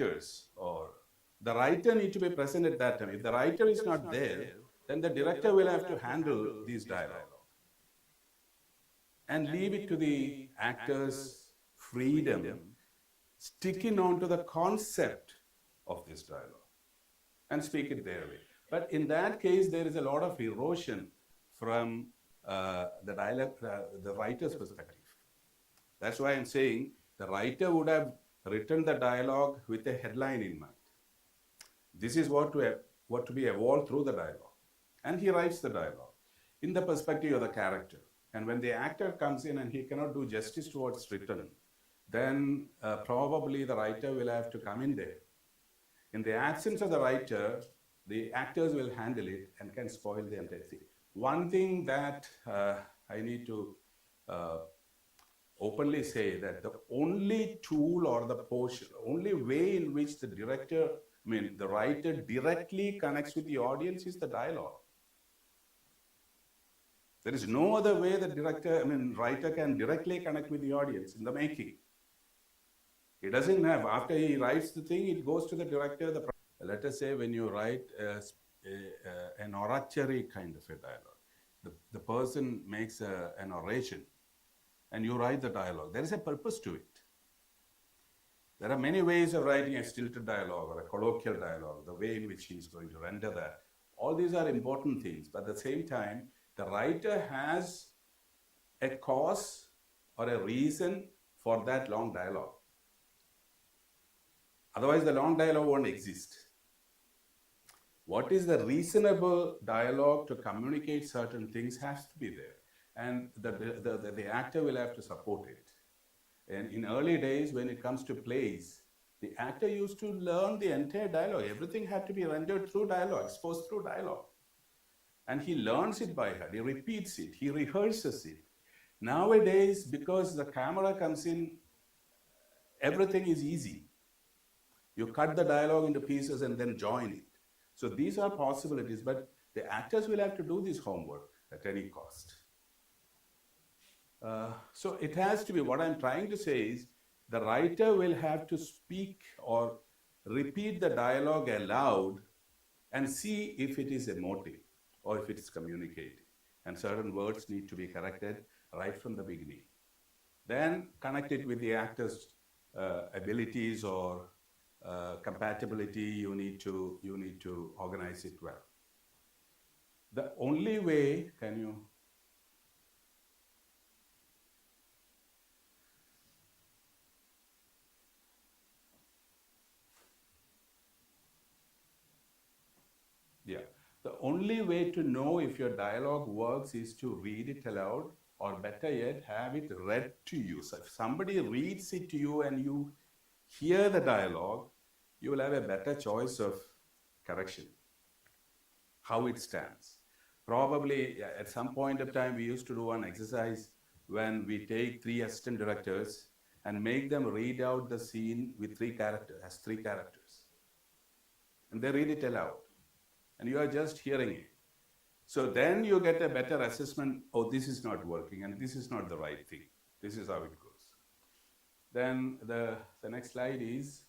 directors or the writer need to be present at that time. If the writer is not there, then the director will have to handle these dialogue and leave it to the actors' freedom, sticking on to the concept of this dialogue and speak it their way. But in that case, there is a lot of erosion from the dialogue, the writer's perspective. That's why I'm saying the writer would have written the dialogue with a headline in mind. This is what to be evolved through the dialogue. And he writes the dialogue in the perspective of the character. And when the actor comes in and he cannot do justice to what's written, then probably the writer will have to come in there. In the absence of the writer, the actors will handle it and can spoil the entire thing. One thing that I need to openly say that the only tool or the portion, only way in which the the writer directly connects with the audience is the dialogue. There is no other way that writer can directly connect with the audience in the making. He doesn't have, after he writes the thing, it goes to the director. Let us say when you write an oratory kind of a dialogue, the person makes an oration and you write the dialogue. There is a purpose to it. There are many ways of writing a stilted dialogue or a colloquial dialogue, the way in which he is going to render that. All these are important things, but at the same time, the writer has a cause or a reason for that long dialogue. Otherwise, the long dialogue won't exist. What is the reasonable dialogue to communicate certain things has to be there. And the actor will have to support it. And in early days, when it comes to plays, the actor used to learn the entire dialogue. Everything had to be rendered through dialogue, exposed through dialogue. And he learns it by heart, he repeats it, he rehearses it. Nowadays, because the camera comes in, everything is easy. You cut the dialogue into pieces and then join it. So these are possibilities, but the actors will have to do this homework at any cost. So it has to be, what I'm trying to say is, the writer will have to speak or repeat the dialogue aloud and see if it is emotive or if it is communicating. And certain words need to be corrected right from the beginning. Then connect it with the actor's abilities or compatibility. You need to organize it well. The only way, can you? Yeah. The only way to know if your dialogue works is to read it aloud, or better yet, have it read to you. So if somebody reads it to you and you hear the dialogue, you will have a better choice of correction, how it stands. Probably at some point of time, we used to do an exercise when we take 3 assistant directors and make them read out the scene with 3 characters. And they read it aloud. And you are just hearing it. So then you get a better assessment, oh, this is not working and this is not the right thing. This is how it goes. Then the next slide is,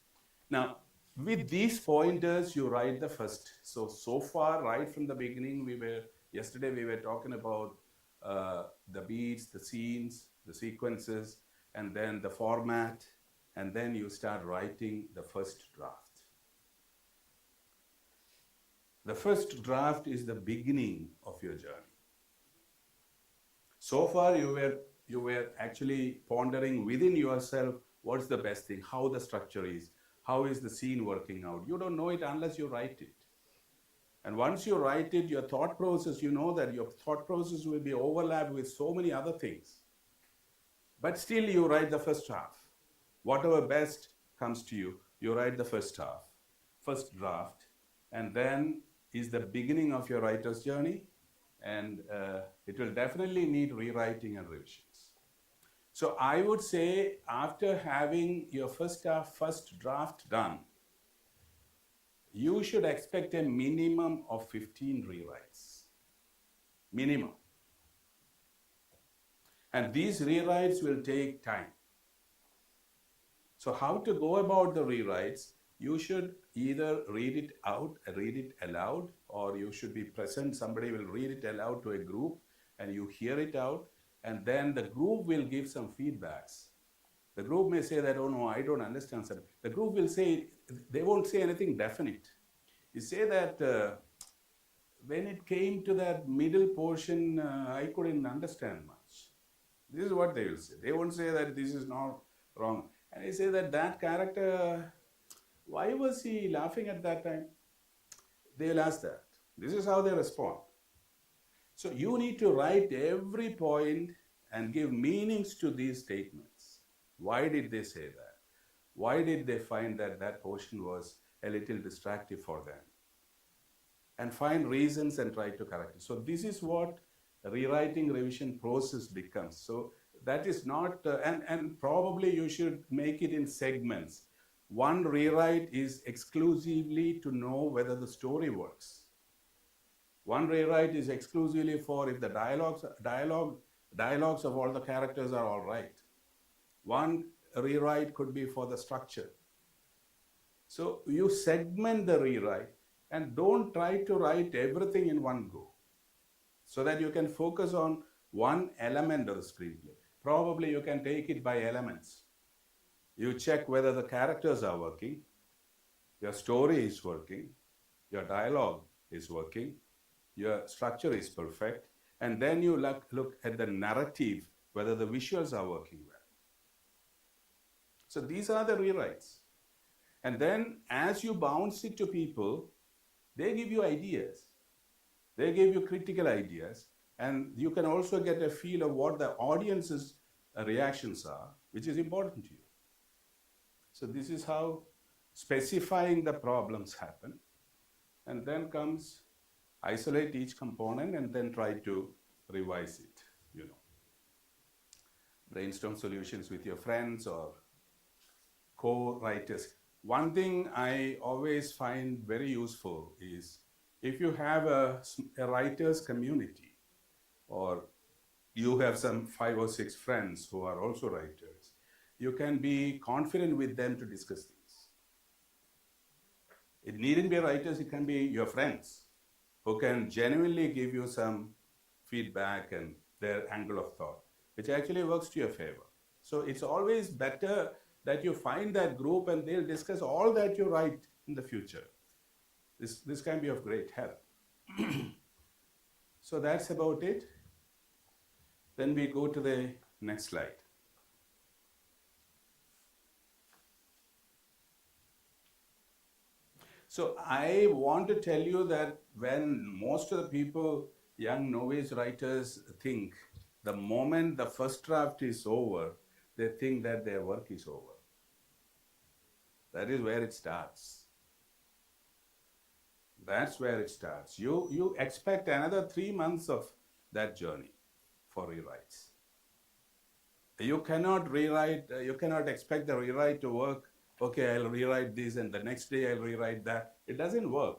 now with these pointers, you write the first. So far, right from the beginning, yesterday we were talking about the beats, the scenes, the sequences, and then the format, and then you start writing the first draft. The first draft is the beginning of your journey. So far, you were actually pondering within yourself what's the best thing, how the structure is, how is the scene working out. You don't know it unless you write it. And once you write it, your thought process, you know that your thought process will be overlapped with so many other things. But still, you write the first half. Whatever best comes to you, you write the first half, first draft, and then is the beginning of your writer's journey, and it will definitely need rewriting and revisions. So I would say after having your first draft done, you should expect a minimum of 15 rewrites. Minimum. And these rewrites will take time. So how to go about the rewrites? you should either read it aloud, or you should be present. Somebody will read it aloud to a group and you hear it out, and then the group will give some feedbacks. The group may say that, oh no, I don't understand something. The group will say, they won't say anything definite. You say that when it came to that middle portion, I couldn't understand much. This is what they will say. They won't say that this is not wrong. And they say that that character, why was he laughing at that time? They'll ask that. This is how they respond. So you need to write every point and give meanings to these statements. Why did they say that? Why did they find that that portion was a little distractive for them? And find reasons and try to correct it. So this is what rewriting revision process becomes. So that is not, and probably you should make it in segments. One rewrite is exclusively to know whether the story works. One rewrite is exclusively for if the dialogues of all the characters are all right. One rewrite could be for the structure. So you segment the rewrite and don't try to write everything in one go, so that you can focus on one element of the screenplay. Probably you can take it by elements. You check whether the characters are working, your story is working, your dialogue is working, your structure is perfect, and then you look at the narrative, whether the visuals are working well. So these are the rewrites. And then as you bounce it to people, they give you ideas. They give you critical ideas, and you can also get a feel of what the audience's reactions are, which is important to you. So this is how specifying the problems happen. And then comes isolate each component and then try to revise it, Brainstorm solutions with your friends or co-writers. One thing I always find very useful is if you have a writer's community, or you have some 5 or 6 friends who are also writers, you can be confident with them to discuss things. It needn't be writers, it can be your friends who can genuinely give you some feedback and their angle of thought, which actually works to your favor. So it's always better that you find that group and they'll discuss all that you write in the future. This can be of great help. So that's about it. Then we go to the next slide. So I want to tell you that when most of the people, young novice writers, think the moment the first draft is over, they think that their work is over. That is where it starts. That's where it starts. You expect another 3 months of that journey for rewrites. You cannot rewrite, you cannot expect the rewrite to work. Okay, I'll rewrite this and the next day I'll rewrite that. It doesn't work.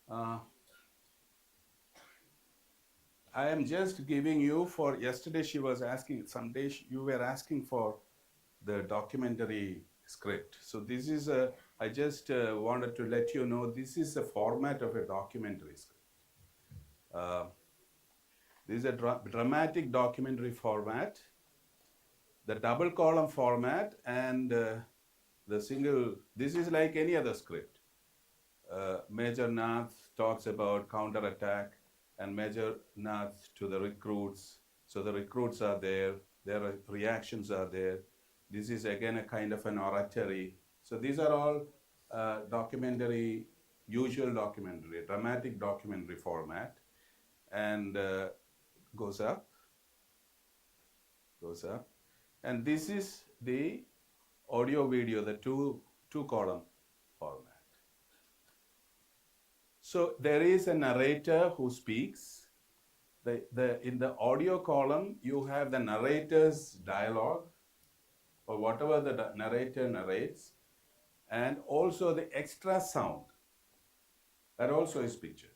I am just giving you for, yesterday she was asking, someday you were asking for the documentary script. So this is I just wanted to let you know, this is the format of a documentary script. This is a dramatic documentary format, the double column format, and the single, this is like any other script. Major Nath talks about counterattack, and Major Nath to the recruits. So the recruits are there, their reactions are there. This is again a kind of an oratory. So these are all documentary, usual documentary, dramatic documentary format, and goes up. And this is the audio video, the two column format. So there is a narrator who speaks. In the audio column, you have the narrator's dialogue, or whatever the narrator narrates, and also the extra sound. That also is pictured.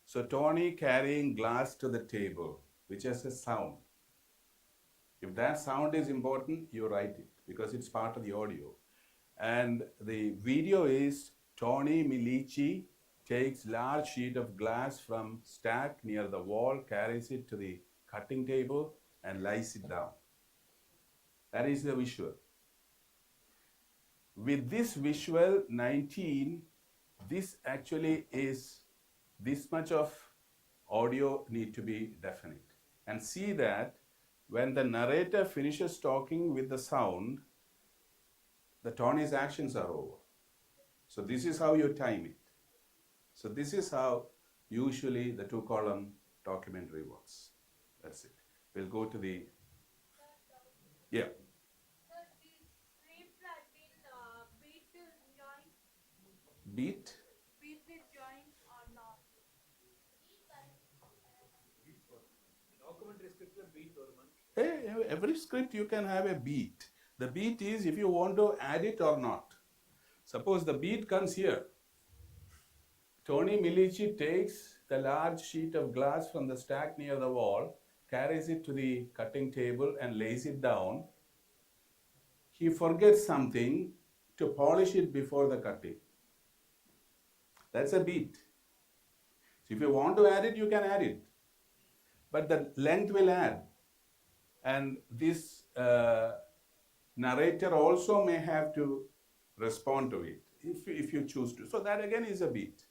So Tony carrying glass to the table, which has a sound. If that sound is important, you write it because it's part of the audio. And the video is Tony Milici takes large sheet of glass from stack near the wall, carries it to the cutting table and lies it down. That is the visual. With this visual 19, this actually is this much of audio need to be definite. And see that when the narrator finishes talking with the sound, the Tony's actions are over. So this is how you time it. So this is how usually the 2-column documentary works. That's it. We'll go to the, yeah. Beat? Beat with joints or not? Documentary script beat Hey, every script you can have a beat. The beat is if you want to add it or not. Suppose the beat comes here. Tony Milici takes the large sheet of glass from the stack near the wall, carries it to the cutting table and lays it down. He forgets something to polish it before the cutting. That's a beat. So if you want to add it, you can add it. But the length will add. And this narrator also may have to respond to it if you choose to. So that again is a beat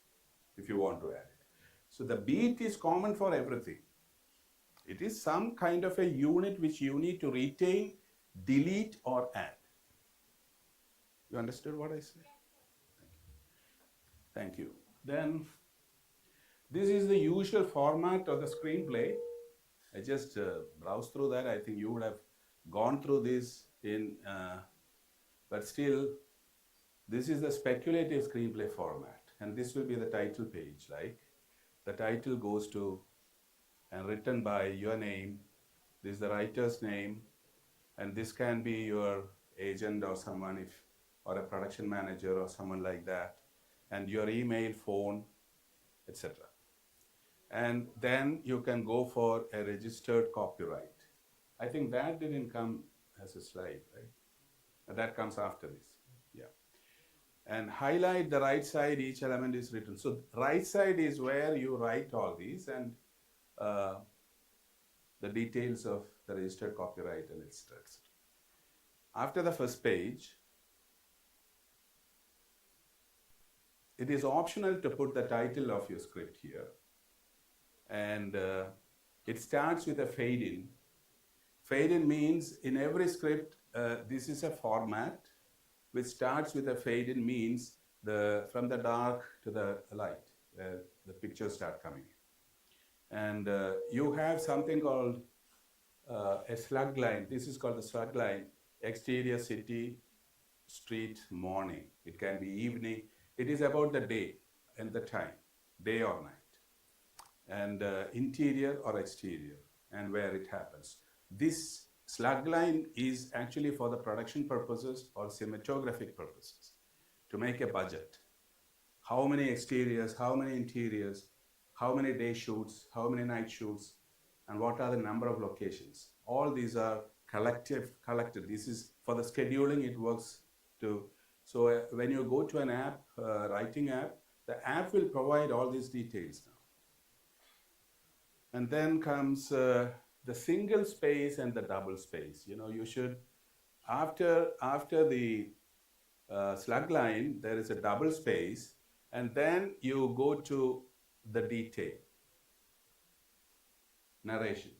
if you want to add it. So the beat is common for everything. It is some kind of a unit which you need to retain, delete or add. You understood what I said? Thank you. Then this is the usual format of the screenplay. I just browsed through that. I think you would have gone through this but still, this is the speculative screenplay format. And this will be the title page, like the title goes to and written by your name. This is the writer's name, and this can be your agent or someone or a production manager or someone like that, and your email, phone, etc. And then you can go for a registered copyright. I think that didn't come as a slide, right? That comes after this, yeah. And highlight the right side, each element is written. So right side is where you write all these and the details of the registered copyright and etc. After the first page, it is optional to put the title of your script here. And it starts with a fade in. Fade in means in every script, this is a format which starts with a fade in, means from the dark to the light, the pictures start coming in. And you have something called a slug line. This is called the slug line. Exterior, city, street, morning. It can be evening. It is about the day and the time, day or night. And interior or exterior, and where it happens. This slug line is actually for the production purposes or cinematographic purposes, to make a budget. How many exteriors, how many interiors, how many day shoots, how many night shoots, and what are the number of locations. All these are collected. This is for the scheduling, it works to. So when you go to an app, writing app, the app will provide all these details now. And then comes the single space and the double space. You know, you should, after the slug line, there is a double space, and then you go to the detail, narration.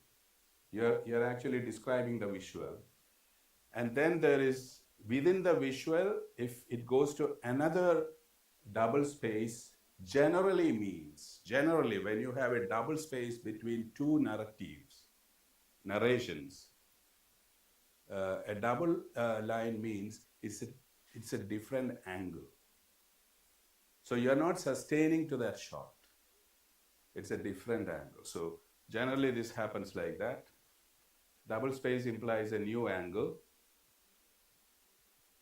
You're actually describing the visual. And then there is, within the visual, if it goes to another double space, generally when you have a double space between two narrations, a double line means it's a different angle. So you're not sustaining to that shot. It's a different angle. So generally this happens like that. Double space implies a new angle.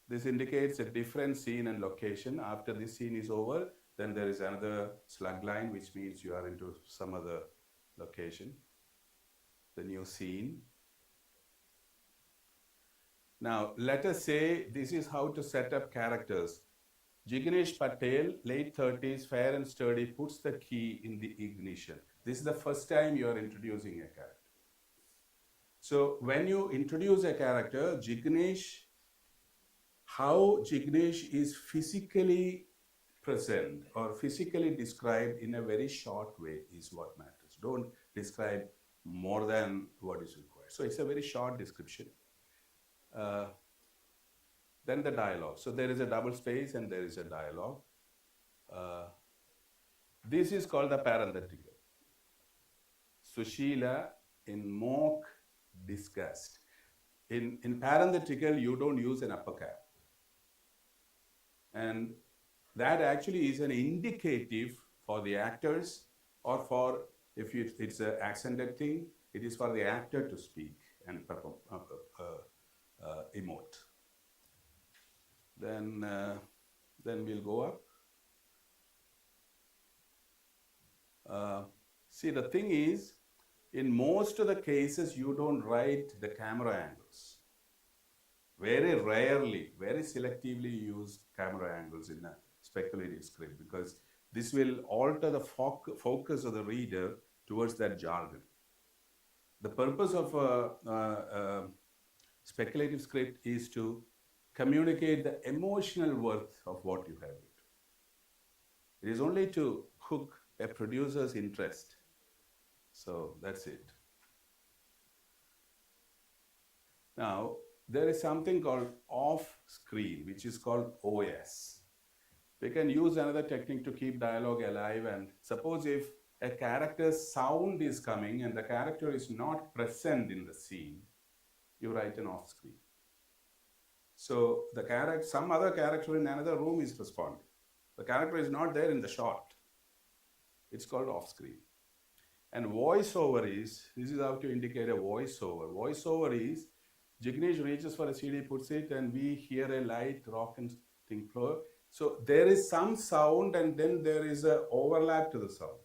This indicates a different scene and location. After this scene is over, then there is another slug line, which means you are into some other location, the new scene. Now, let us say this is how to set up characters. Jignesh Patel, late 30s, fair and sturdy, puts the key in the ignition. This is the first time you are introducing a character. So when you introduce a character, how Jignesh is physically present or physically described in a very short way is what matters. Don't describe more than what is required. So it's a very short description. Uh, then the dialogue. So there is a double space and there is a dialogue. Uh, this is called the parenthetical. Sushila in mock disgust. In parenthetical, you don't use an upper cap. And that actually is an indicative for the actors, or for, if it's an accented thing, it is for the actor to speak and emote. Then we'll go up. See, the thing is, in most of the cases, you don't write the camera angles. Very rarely, very selectively use camera angles in a speculative script, because this will alter the focus of the reader towards that jargon. The purpose of a speculative script is to communicate the emotional worth of what you have written. It is only to hook a producer's interest. So that's it. Now, there is something called off-screen, which is called OS. We can use another technique to keep dialogue alive. And suppose if a character's sound is coming and the character is not present in the scene, you write an off-screen. So some other character in another room is responding. The character is not there in the shot. It's called off-screen. And voiceover this is how to indicate a voiceover. Voiceover is, Jignesh reaches for a CD, puts it, and we hear a light rock and thing flow. So there is some sound, and then there is an overlap to the sound,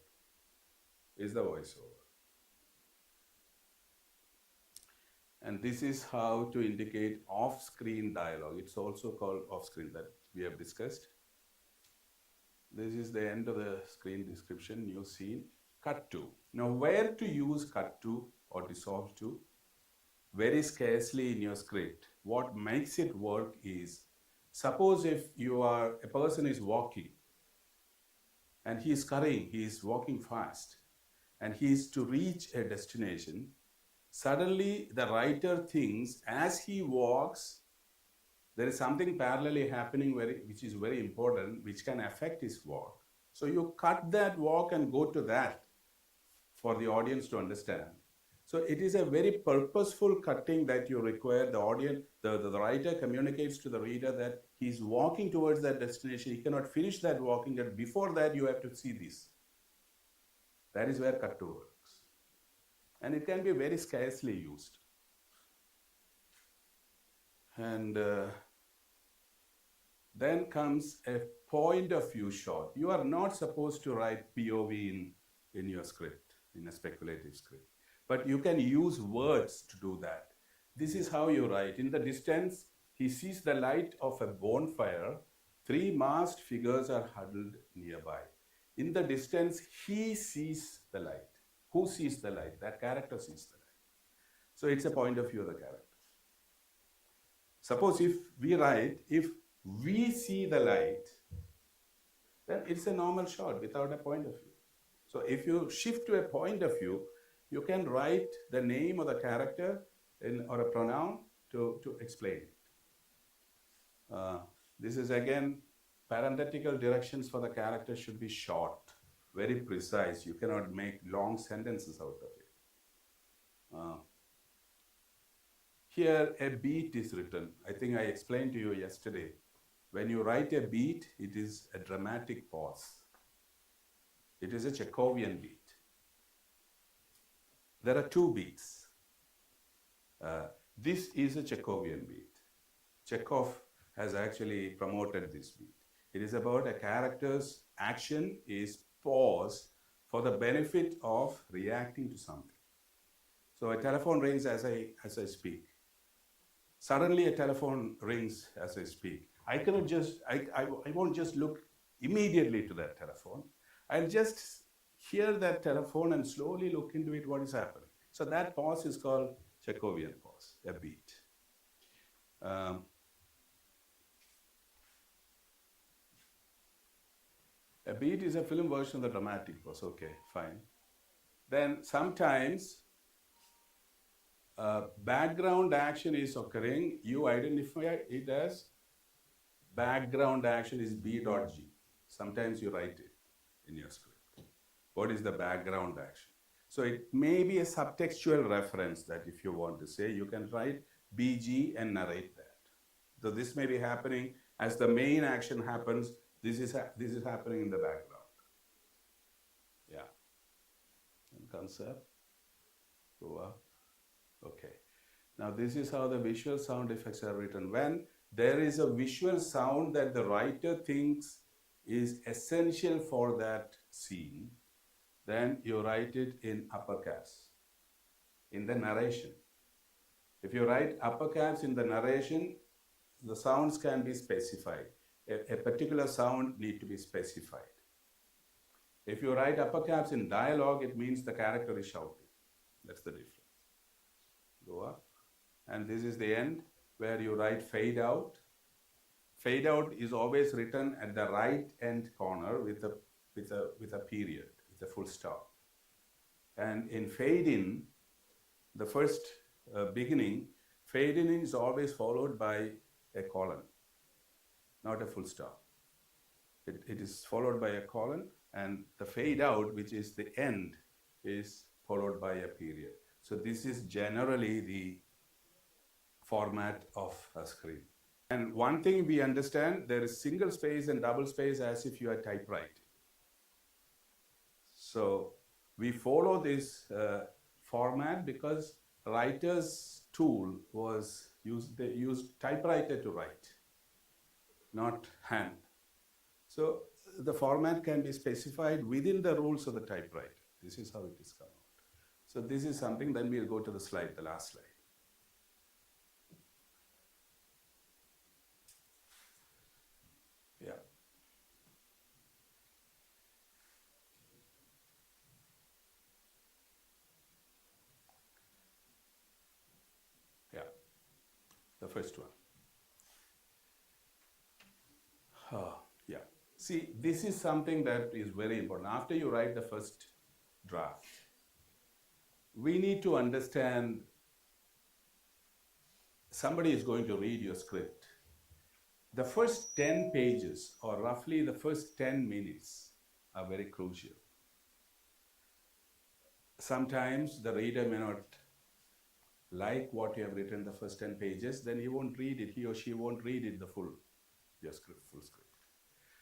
is the voiceover. And this is how to indicate off-screen dialogue. It's also called off-screen, that we have discussed. This is the end of the screen description, new scene. Cut to. Now, where to use cut to or dissolve to? Very scarcely in your script. What makes it work is, suppose if a person is walking and he is scurrying, he is walking fast, and he is to reach a destination. Suddenly the writer thinks as he walks, there is something parallelly happening which is very important, which can affect his walk. So you cut that walk and go to that for the audience to understand. So it is a very purposeful cutting that you require. The audience, the writer communicates to the reader that he's walking towards that destination. He cannot finish that walking, and before that you have to see this. That is where cut to works. And it can be very scarcely used. And then comes a point of view shot. You are not supposed to write POV in your script, in a speculative script. But you can use words to do that. This is how you write. In the distance, he sees the light of a bonfire. 3 masked figures are huddled nearby. In the distance, he sees the light. Who sees the light? That character sees the light. So it's a point of view of the character. Suppose if we write, if we see the light, then it's a normal shot without a point of view. So if you shift to a point of view, you can write the name of the character or a pronoun to explain it. This is again, parenthetical directions for the character should be short, very precise. You cannot make long sentences out of it. Here a beat is written. I think I explained to you yesterday. When you write a beat, it is a dramatic pause. It is a Chekhovian beat. There are 2 beats. This is a Chekhovian beat. Chekhov has actually promoted this beat. It is about a character's action is pause for the benefit of reacting to something. So a telephone rings as I speak. Suddenly a telephone rings as I speak. I cannot just, I won't just look immediately to that telephone. I'll just hear that telephone and slowly look into it, what is happening. So that pause is called Chekhovian pause, a beat. Um, a beat is a film version of the dramatic pause. Okay, fine. Then sometimes background action is occurring. You identify it as background action is B.G. Sometimes you write it in your script. What is the background action? So it may be a subtextual reference that if you want to say, you can write BG and narrate that. So this may be happening as the main action happens. This is happening in the background. Yeah. And concept. Go up. Okay. Now this is how the visual sound effects are written. When there is a visual sound that the writer thinks is essential for that scene, then you write it in upper caps, in the narration. If you write upper caps in the narration, the sounds can be specified. A particular sound need to be specified. If you write upper caps in dialogue, it means the character is shouting. That's the difference. Go up. And this is the end where you write fade out. Fade out is always written at the right end corner with a period, with a full stop. And in fade in, the first beginning, fade in is always followed by a colon, not a full stop. It is followed by a colon, and the fade out, which is the end, is followed by a period. So this is generally the format of a script. And one thing we understand, there is single space and double space as if you are typewriting. So we follow this format because writer's tool was they used typewriter to write, not hand. So the format can be specified within the rules of the typewriter. This is how it is come out. So this is something, then we'll go to the slide, the last slide. Yeah. Yeah. The first one. Yeah. See, this is something that is very important. After you write the first draft, we need to understand somebody is going to read your script. The first 10 pages, or roughly the first 10 minutes, are very crucial. Sometimes the reader may not like what you have written the first 10 pages, then he won't read it, he or she won't read it your script, full script.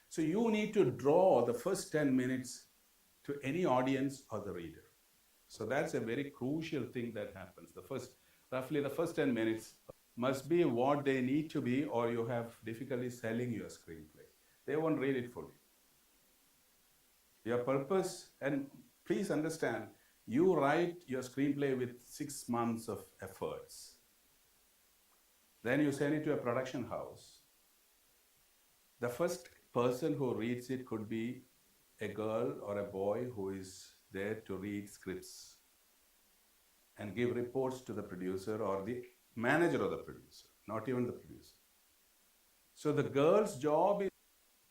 So you need to draw the first 10 minutes to any audience or the reader. So that's a very crucial thing that happens. Roughly the first 10 minutes must be what they need to be, or you have difficulty selling your screenplay. They won't read it fully. Your purpose, and please understand, you write your screenplay with 6 months of efforts. Then you send it to a production house. The first person who reads it could be a girl or a boy who is there to read scripts and give reports to the producer or the manager of the producer, not even the producer. So the girl's job is,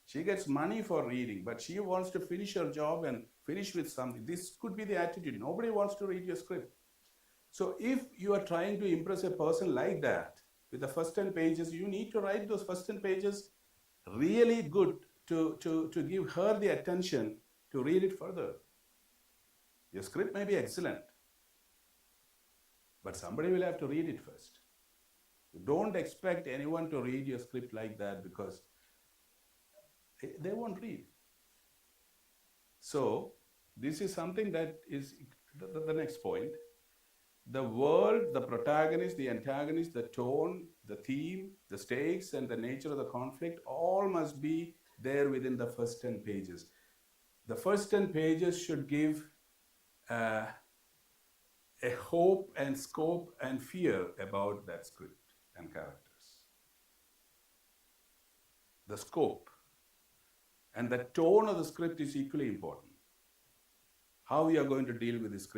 she gets money for reading, but she wants to finish her job and finish with something. This could be the attitude. Nobody wants to read your script. So if you are trying to impress a person like that, with the first 10 pages, you need to write those first 10 pages really good to give her the attention to read it further. Your script may be excellent, but somebody will have to read it first. Don't expect anyone to read your script like that, because they won't read. So this is something that is the next point. The world, the protagonist, the antagonist, the tone, the theme, the stakes, and the nature of the conflict all must be there within the first 10 pages. The first 10 pages should give a hope and scope and fear about that script and characters. The scope and the tone of the script is equally important. How we are going to deal with the script